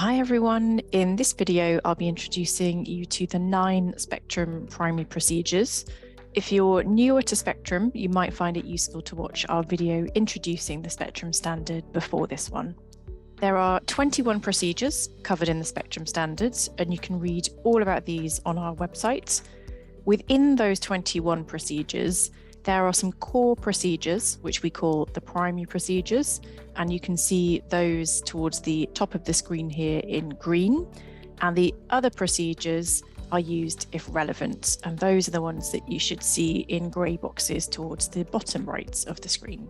Hi everyone, in this video I'll be introducing you to the 9 Spectrum primary procedures. If you're newer to Spectrum, you might find it useful to watch our video introducing the Spectrum standard before this one. There are 21 procedures covered in the Spectrum standards, and you can read all about these on our website. Within those 21 procedures, there are some core procedures, which we call the primary procedures, and you can see those towards the top of the screen here in green, and the other procedures are used if relevant, and those are the ones that you should see in grey boxes towards the bottom right of the screen.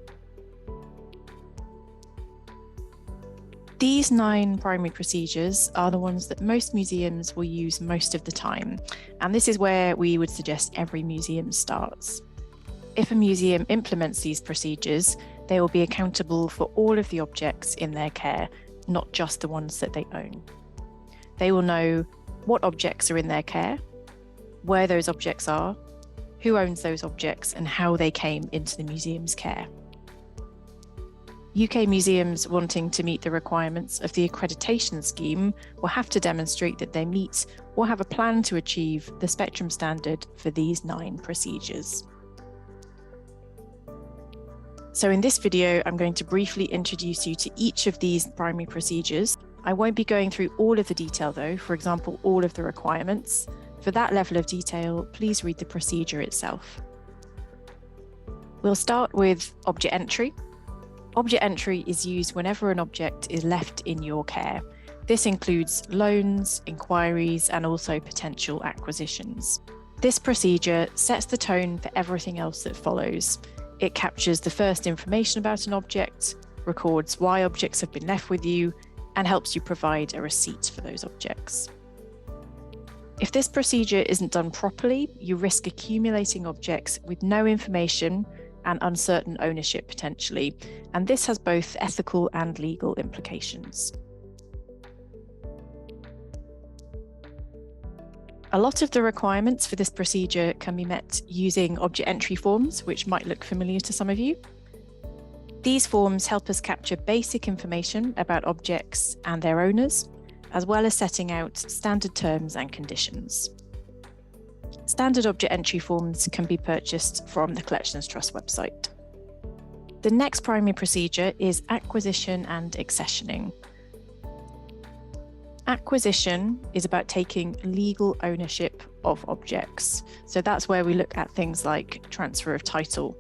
These 9 primary procedures are the ones that most museums will use most of the time, and this is where we would suggest every museum starts. If a museum implements these procedures, they will be accountable for all of the objects in their care, not just the ones that they own. They will know what objects are in their care, where those objects are, who owns those objects, and how they came into the museum's care. UK museums wanting to meet the requirements of the accreditation scheme will have to demonstrate that they meet or have a plan to achieve the Spectrum standard for these 9 procedures. So in this video, I'm going to briefly introduce you to each of these primary procedures. I won't be going through all of the detail though, for example, all of the requirements. For that level of detail, please read the procedure itself. We'll start with object entry. Object entry is used whenever an object is left in your care. This includes loans, inquiries, and also potential acquisitions. This procedure sets the tone for everything else that follows. It captures the first information about an object, records why objects have been left with you, and helps you provide a receipt for those objects. If this procedure isn't done properly, you risk accumulating objects with no information and uncertain ownership potentially, and this has both ethical and legal implications. A lot of the requirements for this procedure can be met using object entry forms, which might look familiar to some of you. These forms help us capture basic information about objects and their owners, as well as setting out standard terms and conditions. Standard object entry forms can be purchased from the Collections Trust website. The next primary procedure is acquisition and accessioning. Acquisition is about taking legal ownership of objects. So that's where we look at things like transfer of title.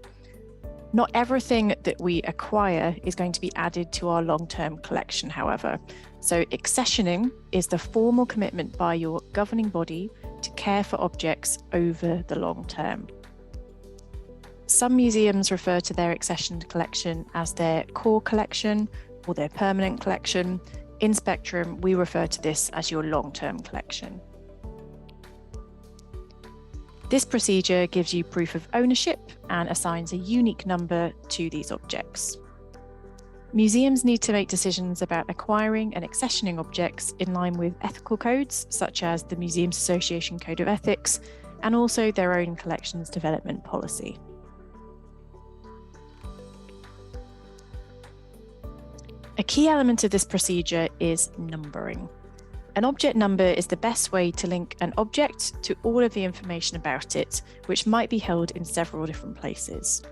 Not everything that we acquire is going to be added to our long-term collection, however. So accessioning is the formal commitment by your governing body to care for objects over the long term. Some museums refer to their accessioned collection as their core collection or their permanent collection. In Spectrum, we refer to this as your long-term collection. This procedure gives you proof of ownership and assigns a unique number to these objects. Museums need to make decisions about acquiring and accessioning objects in line with ethical codes, such as the Museums Association Code of Ethics, and also their own collections development policy. A key element of this procedure is numbering. An object number is the best way to link an object to all of the information about it, which might be held in several different places.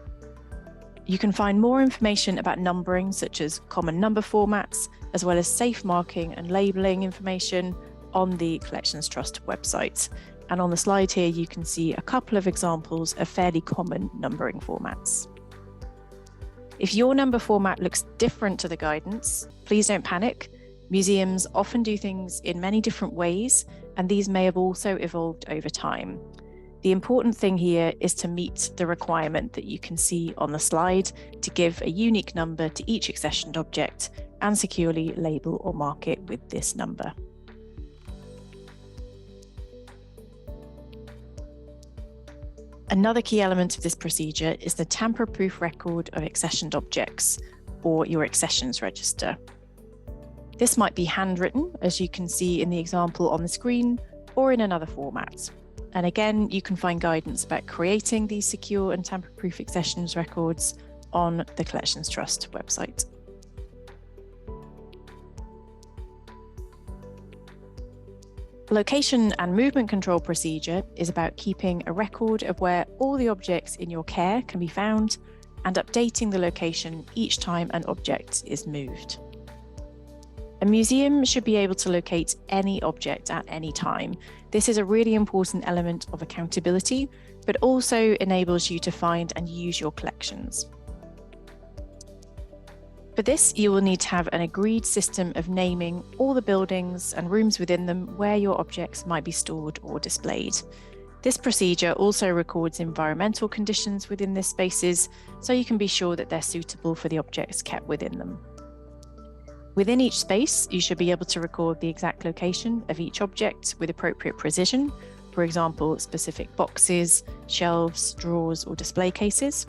You can find more information about numbering, such as common number formats, as well as safe marking and labelling information on the Collections Trust website. And on the slide here, you can see a couple of examples of fairly common numbering formats. If your number format looks different to the guidance, please don't panic. Museums often do things in many different ways, and these may have also evolved over time. The important thing here is to meet the requirement that you can see on the slide to give a unique number to each accessioned object and securely label or mark it with this number. Another key element of this procedure is the tamper-proof record of accessioned objects, or your accessions register. This might be handwritten, as you can see in the example on the screen, or in another format. And again, you can find guidance about creating these secure and tamper-proof accessions records on the Collections Trust website. Location and movement control procedure is about keeping a record of where all the objects in your care can be found and updating the location each time an object is moved. A museum should be able to locate any object at any time. This is a really important element of accountability, but also enables you to find and use your collections. For this, you will need to have an agreed system of naming all the buildings and rooms within them where your objects might be stored or displayed. This procedure also records environmental conditions within their spaces, so you can be sure that they're suitable for the objects kept within them. Within each space, you should be able to record the exact location of each object with appropriate precision, for example, specific boxes, shelves, drawers, or display cases.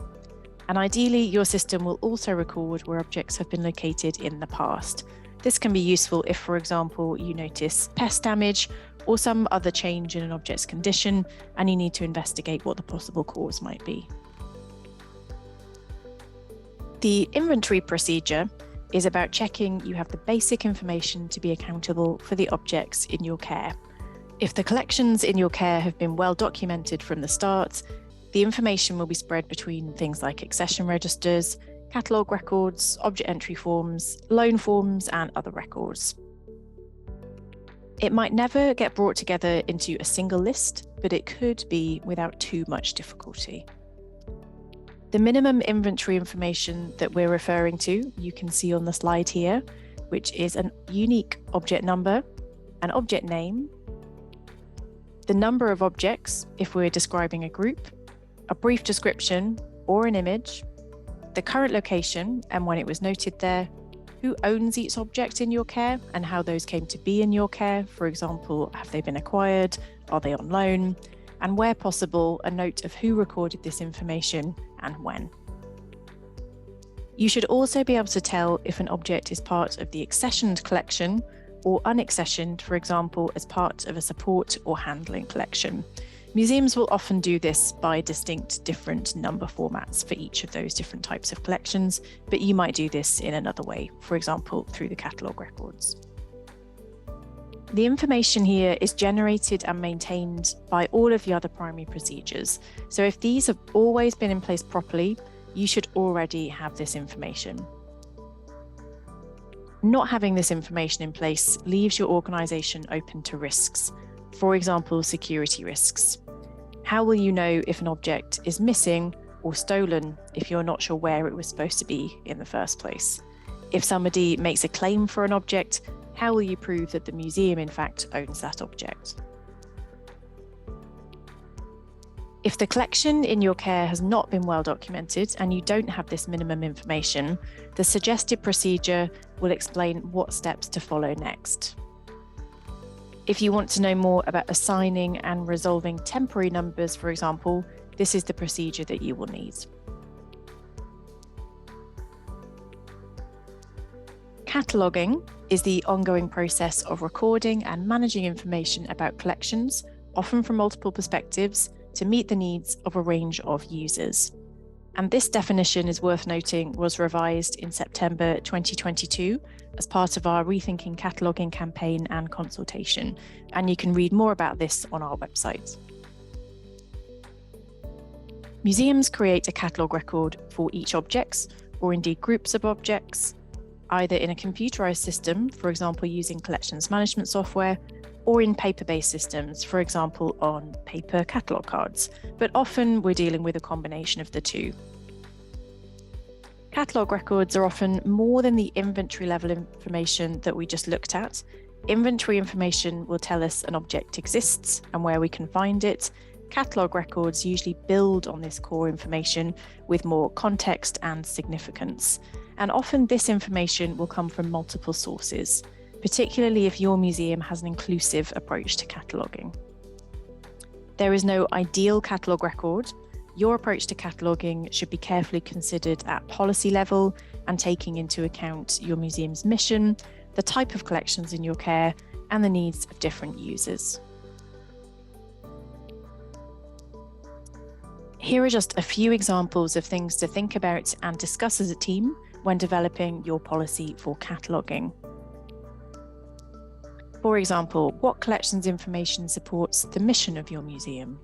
And ideally, your system will also record where objects have been located in the past. This can be useful if, for example, you notice pest damage or some other change in an object's condition, and you need to investigate what the possible cause might be. The inventory procedure is about checking you have the basic information to be accountable for the objects in your care. If the collections in your care have been well documented from the start, the information will be spread between things like accession registers, catalogue records, object entry forms, loan forms, and other records. It might never get brought together into a single list, but it could be without too much difficulty. The minimum inventory information that we're referring to, you can see on the slide here, which is a unique object number, an object name, the number of objects if we're describing a group, a brief description or an image, the current location and when it was noted there, who owns each object in your care and how those came to be in your care. For example, have they been acquired? Are they on loan? And where possible, a note of who recorded this information and when. You should also be able to tell if an object is part of the accessioned collection or unaccessioned, for example, as part of a support or handling collection. Museums will often do this by distinct different number formats for each of those different types of collections, but you might do this in another way, for example, through the catalogue records. The information here is generated and maintained by all of the other primary procedures. So if these have always been in place properly, you should already have this information. Not having this information in place leaves your organisation open to risks. For example, security risks. How will you know if an object is missing or stolen if you're not sure where it was supposed to be in the first place? If somebody makes a claim for an object, how will you prove that the museum in fact owns that object? If the collection in your care has not been well documented and you don't have this minimum information, the suggested procedure will explain what steps to follow next. If you want to know more about assigning and resolving temporary numbers, for example, this is the procedure that you will need. Cataloguing is the ongoing process of recording and managing information about collections, often from multiple perspectives, to meet the needs of a range of users. And this definition, is worth noting, was revised in September 2022 as part of our Rethinking Cataloguing campaign and consultation. And you can read more about this on our website. Museums create a catalogue record for each object, or indeed groups of objects, either in a computerized system, for example, using collections management software, or in paper-based systems, for example, on paper catalogue cards. But often we're dealing with a combination of the two. Catalogue records are often more than the inventory level information that we just looked at. Inventory information will tell us an object exists and where we can find it. Catalogue records usually build on this core information with more context and significance. And often this information will come from multiple sources, particularly if your museum has an inclusive approach to cataloguing. There is no ideal catalogue record. Your approach to cataloguing should be carefully considered at policy level and taking into account your museum's mission, the type of collections in your care, and the needs of different users. Here are just a few examples of things to think about and discuss as a team when developing your policy for cataloguing. For example, what collections information supports the mission of your museum?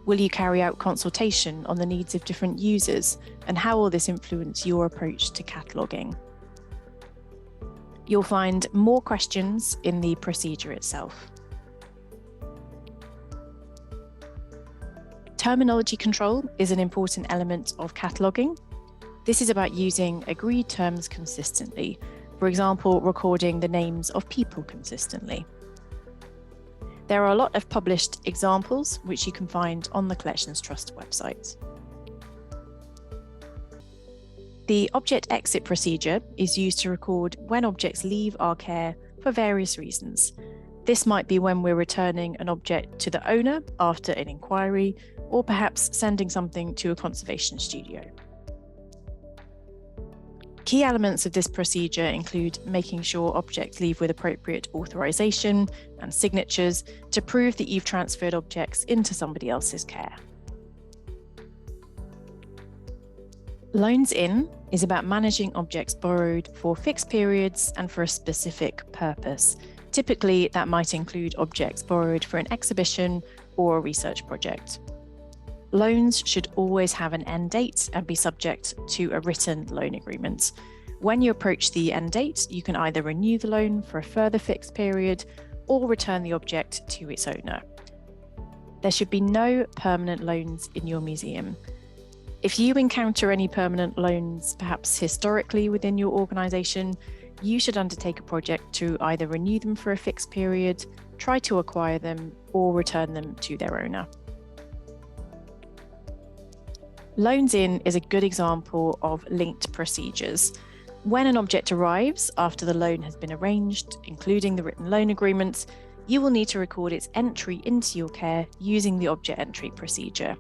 Will you carry out consultation on the needs of different users, and how will this influence your approach to cataloguing? You'll find more questions in the procedure itself. Terminology control is an important element of cataloguing. This is about using agreed terms consistently, for example, recording the names of people consistently. There are a lot of published examples which you can find on the Collections Trust website. The object exit procedure is used to record when objects leave our care for various reasons. This might be when we're returning an object to the owner after an inquiry, or perhaps sending something to a conservation studio. Key elements of this procedure include making sure objects leave with appropriate authorization and signatures to prove that you've transferred objects into somebody else's care. Loans in is about managing objects borrowed for fixed periods and for a specific purpose. Typically, that might include objects borrowed for an exhibition or a research project. Loans should always have an end date and be subject to a written loan agreement. When you approach the end date, you can either renew the loan for a further fixed period or return the object to its owner. There should be no permanent loans in your museum. If you encounter any permanent loans, perhaps historically within your organisation, you should undertake a project to either renew them for a fixed period, try to acquire them, or return them to their owner. Loans in is a good example of linked procedures. When an object arrives after the loan has been arranged, including the written loan agreements, you will need to record its entry into your care using the object entry procedure,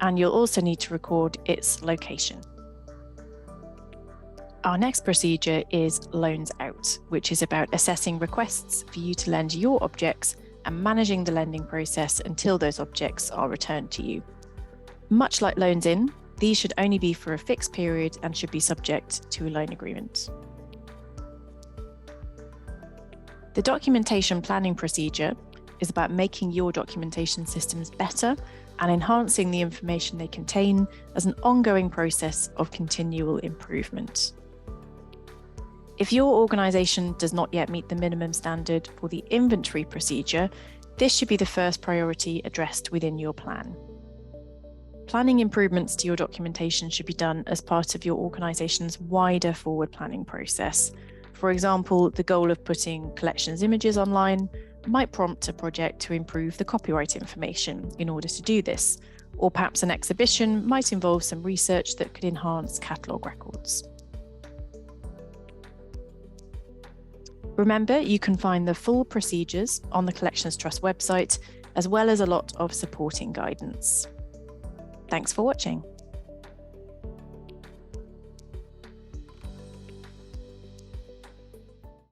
and you'll also need to record its location. Our next procedure is loans out, which is about assessing requests for you to lend your objects and managing the lending process until those objects are returned to you. Much like loans in, these should only be for a fixed period and should be subject to a loan agreement. The documentation planning procedure is about making your documentation systems better and enhancing the information they contain as an ongoing process of continual improvement. If your organisation does not yet meet the minimum standard for the inventory procedure, this should be the first priority addressed within your plan. Planning improvements to your documentation should be done as part of your organisation's wider forward planning process. For example, the goal of putting collections images online might prompt a project to improve the copyright information in order to do this, or perhaps an exhibition might involve some research that could enhance catalogue records. Remember, you can find the full procedures on the Collections Trust website, as well as a lot of supporting guidance. Thanks for watching.